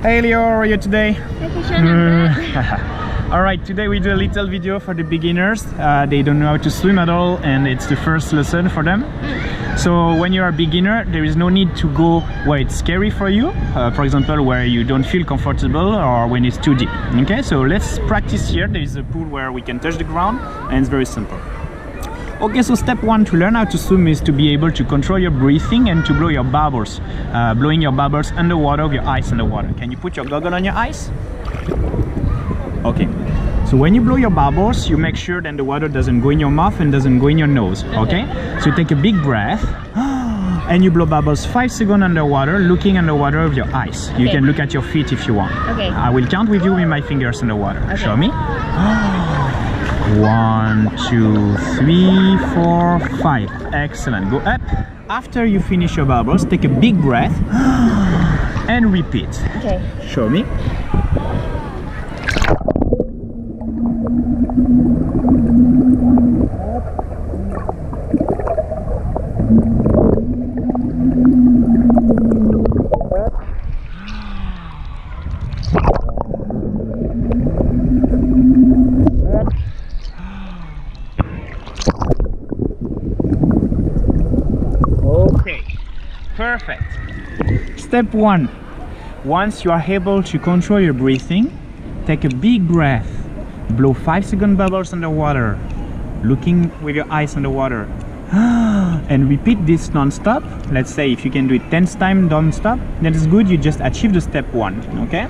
Hey Leo, how are you today? Hey Christian, Alright, today we do a little video for the beginners. They don't know how to swim at all and it's the first lesson for them. So when you are a beginner, there is no need to go where it's scary for you. For example, where you don't feel comfortable or when it's too deep. Okay, so let's practice here. There is a pool where we can touch the ground and it's very simple. Okay, so step one to learn how to swim is to be able to control your breathing and to blow your bubbles. Blowing your bubbles underwater with your eyes underwater. Can you put your goggle on your eyes? Okay. So when you blow your bubbles, you make sure that the water doesn't go in your mouth and doesn't go in your nose. Okay? So you take a big breath and you blow bubbles 5 seconds underwater, looking underwater with your eyes. You can look at your feet if you want. Okay. I will count with you with my fingers underwater. Okay. Show me. 1, 2, 3, 4, 5. Excellent. Go up. After you finish your bubbles, take a big breath and repeat. Okay. Show me. Perfect. Step one. Once you are able to control your breathing, take a big breath. Blow 5 second bubbles underwater, looking with your eyes underwater. And repeat this non-stop. Let's say if you can do it 10 times non-stop, that is good. You just achieved the step one. Okay?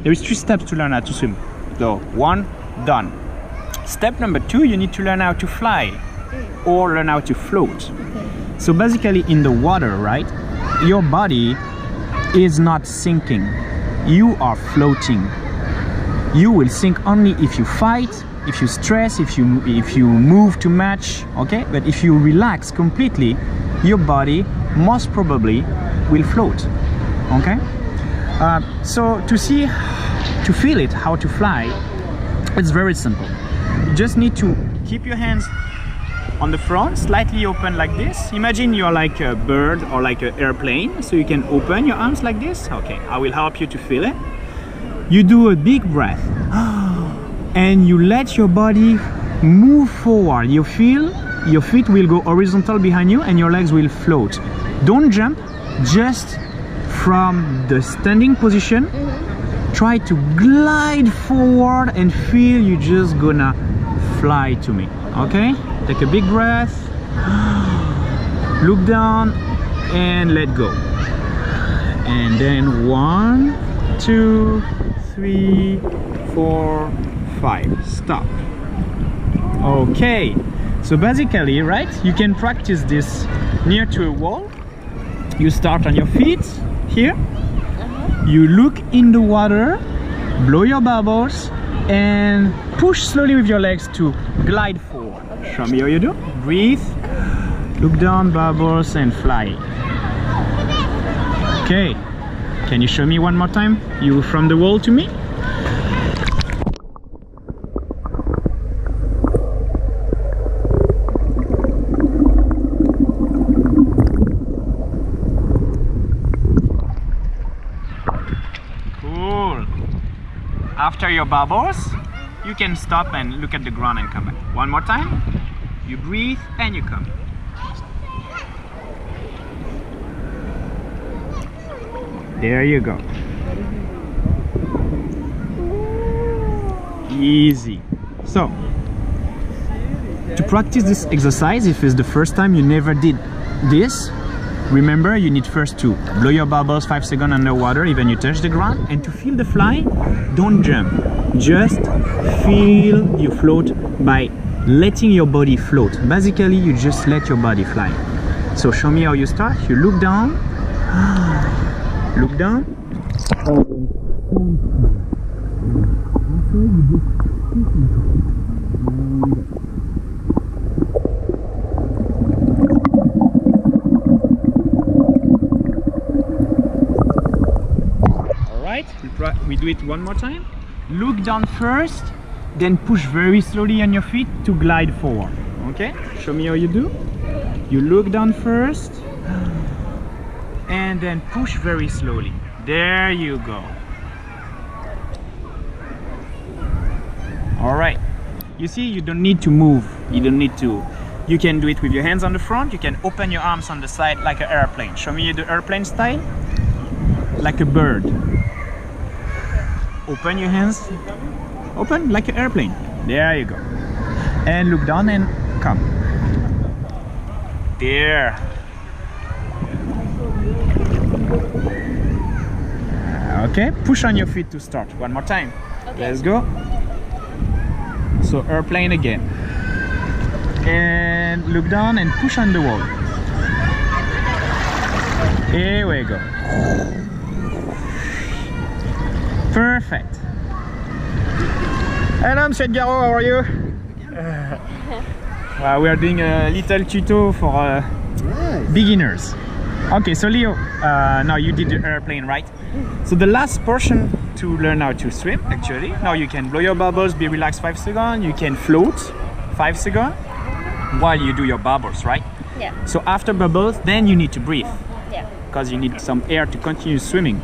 There is 3 steps to learn how to swim. So 1, done. Step number 2, you need to learn how to fly or learn how to float. So basically in the water, right? Your body is not sinking. You are floating. You will sink only if you fight, if you stress, if you move too much, okay? But if you relax completely, your body most probably will float, okay? So to feel it, how to fly, it's very simple. You just need to keep your hands on the front, slightly open like this. Imagine you're like a bird or like an airplane, so you can open your arms like this. Okay, I will help you to feel it. You do a big breath and you let your body move forward. You feel your feet will go horizontal behind you and your legs will float. Don't jump, just from the standing position, try to glide forward and feel you just gonna fly to me. Okay? Take a big breath, look down and let go. And then 1, 2, 3, 4, 5. Stop. Okay. So basically, right, you can practice this near to a wall. You start on your feet here. You look in the water, blow your bubbles and push slowly with your legs to glide forward. Show me how you do. Breathe, look down, bubbles and fly. Okay, can you show me one more time? You from the wall to me. Cool. After your bubbles, you can stop and look at the ground and come back. One more time. You breathe and you come. There you go. Easy. So, to practice this exercise, if it's the first time you never did this, remember you need first to blow your bubbles 5 seconds underwater, even you touch the ground, and to feel the fly, don't jump. Just feel you float by letting your body float. Basically, you just let your body fly. So show me how you start. You look down, look down. All right, we do it one more time. Look down first, then push very slowly on your feet to glide forward. Okay, show me how you do. You look down first and then push very slowly. There you go. All right. You see, you don't need to move. You don't need to. You can do it with your hands on the front. You can open your arms on the side like an airplane. Show me the airplane style. Like a bird. Open your hands. Open like an airplane. There you go. And look down and come. There. Okay, push on your feet to start. One more time. Okay. Let's go. So airplane again. And look down and push on the wall. Here we go. Perfect. Hello, I'm Garo, how are you? We are doing a little tuto for beginners. Okay, so Leo, now you did the airplane, right? So the last portion to learn how to swim, actually. Now you can blow your bubbles, be relaxed 5 seconds. You can float 5 seconds while you do your bubbles, right? Yeah. So after bubbles, then you need to breathe. Yeah. Because you need some air to continue swimming.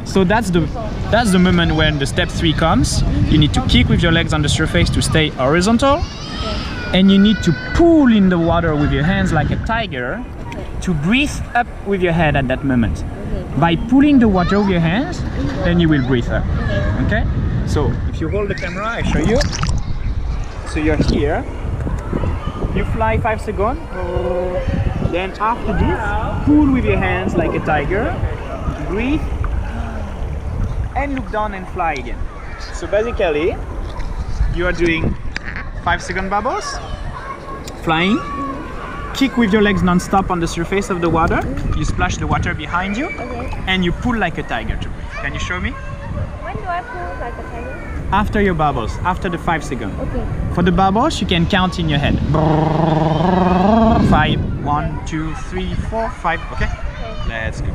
So that's the moment when the step 3 comes. You need to kick with your legs on the surface to stay horizontal. Okay. And you need to pull in the water with your hands like a tiger to breathe up with your head at that moment. By pulling the water with your hands, then you will breathe up. Okay? So if you hold the camera, I show you. So you're here. You fly 5 seconds. Then after this, pull with your hands like a tiger. Breathe. And look down and fly again. So basically, you are doing 5 second bubbles, flying, kick with your legs non-stop on the surface of the water, you splash the water behind you, and you pull like a tiger to breathe. Can you show me? When do I pull like a tiger? After your bubbles, after the 5 seconds. Okay. For the bubbles, you can count in your head. 5, 1, 2, 3, 4, 5, okay? Let's go.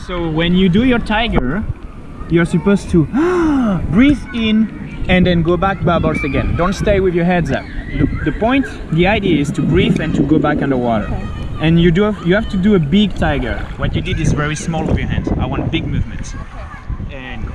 So when you do your tiger, you're supposed to breathe in and then go back bubbles again. Don't stay with your heads up. The idea is to breathe and to go back underwater. Okay. And you have to do a big tiger. What you did is very small with your hands. I want big movements. Okay. And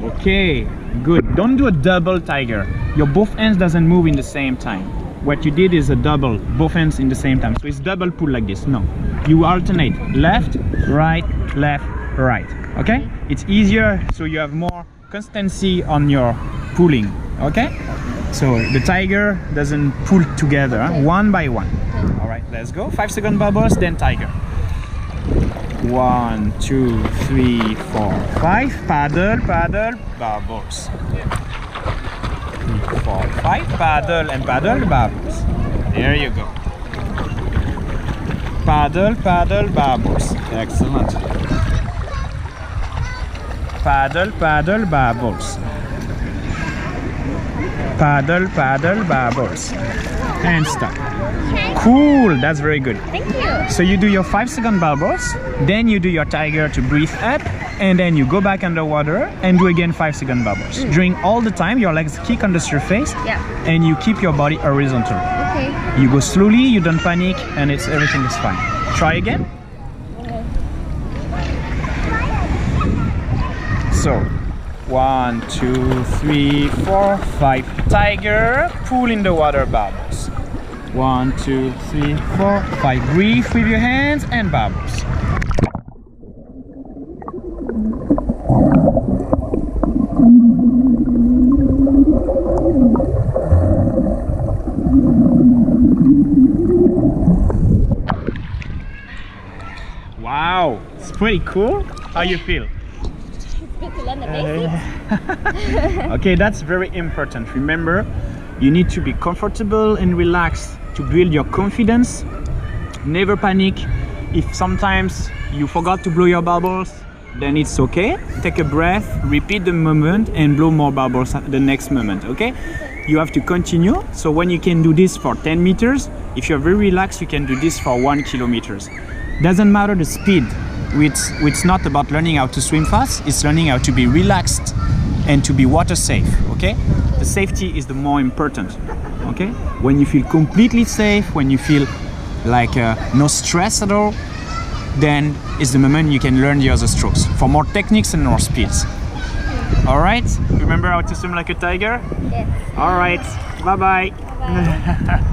okay, good. Don't do a double tiger. Your both hands doesn't move in the same time. What you did is a double, both hands in the same time. So it's double pull like this. No, you alternate left, right, okay? It's easier, so you have more consistency on your pulling, okay? So the tiger doesn't pull together, one by one. All right, let's go. 5 second bubbles, then tiger. 1, 2, 3, 4, 5. Paddle, paddle, bubbles. 3, 4, 5. Paddle and paddle, bubbles. There you go. Paddle, paddle, bubbles. Excellent. Paddle, paddle, bubbles. Paddle, paddle, bubbles. And stop. Cool, that's very good. Thank you. So you do your 5 second bubbles, then you do your tiger to breathe up, and then you go back underwater and do again 5 second bubbles. During all the time, your legs kick on the surface, and you keep your body horizontal. Okay. You go slowly, you don't panic, and everything is fine. Try again. Okay. So 1, 2, 3, 4, 5. Tiger, pull in the water, bubbles. 1, 2, 3, 4, 5. Breathe with your hands and bubbles. Wow, it's pretty cool. How you feel? It's good to learn the basics. Okay, that's very important. Remember, you need to be comfortable and relaxed to build your confidence. Never panic. If sometimes you forgot to blow your bubbles, then it's okay. Take a breath, repeat the moment, and blow more bubbles at the next moment, okay? you have to continue. So when you can do this for 10 meters, if you're very relaxed, you can do this for 1 kilometers. Doesn't matter the speed. It's not about learning how to swim fast, it's learning how to be relaxed and to be water safe, okay? The safety is the more important, okay? When you feel completely safe, when you feel like no stress at all, then is the moment you can learn the other strokes for more techniques and more speeds. All right, remember how to swim like a tiger? Yes. All right, bye-bye. Bye.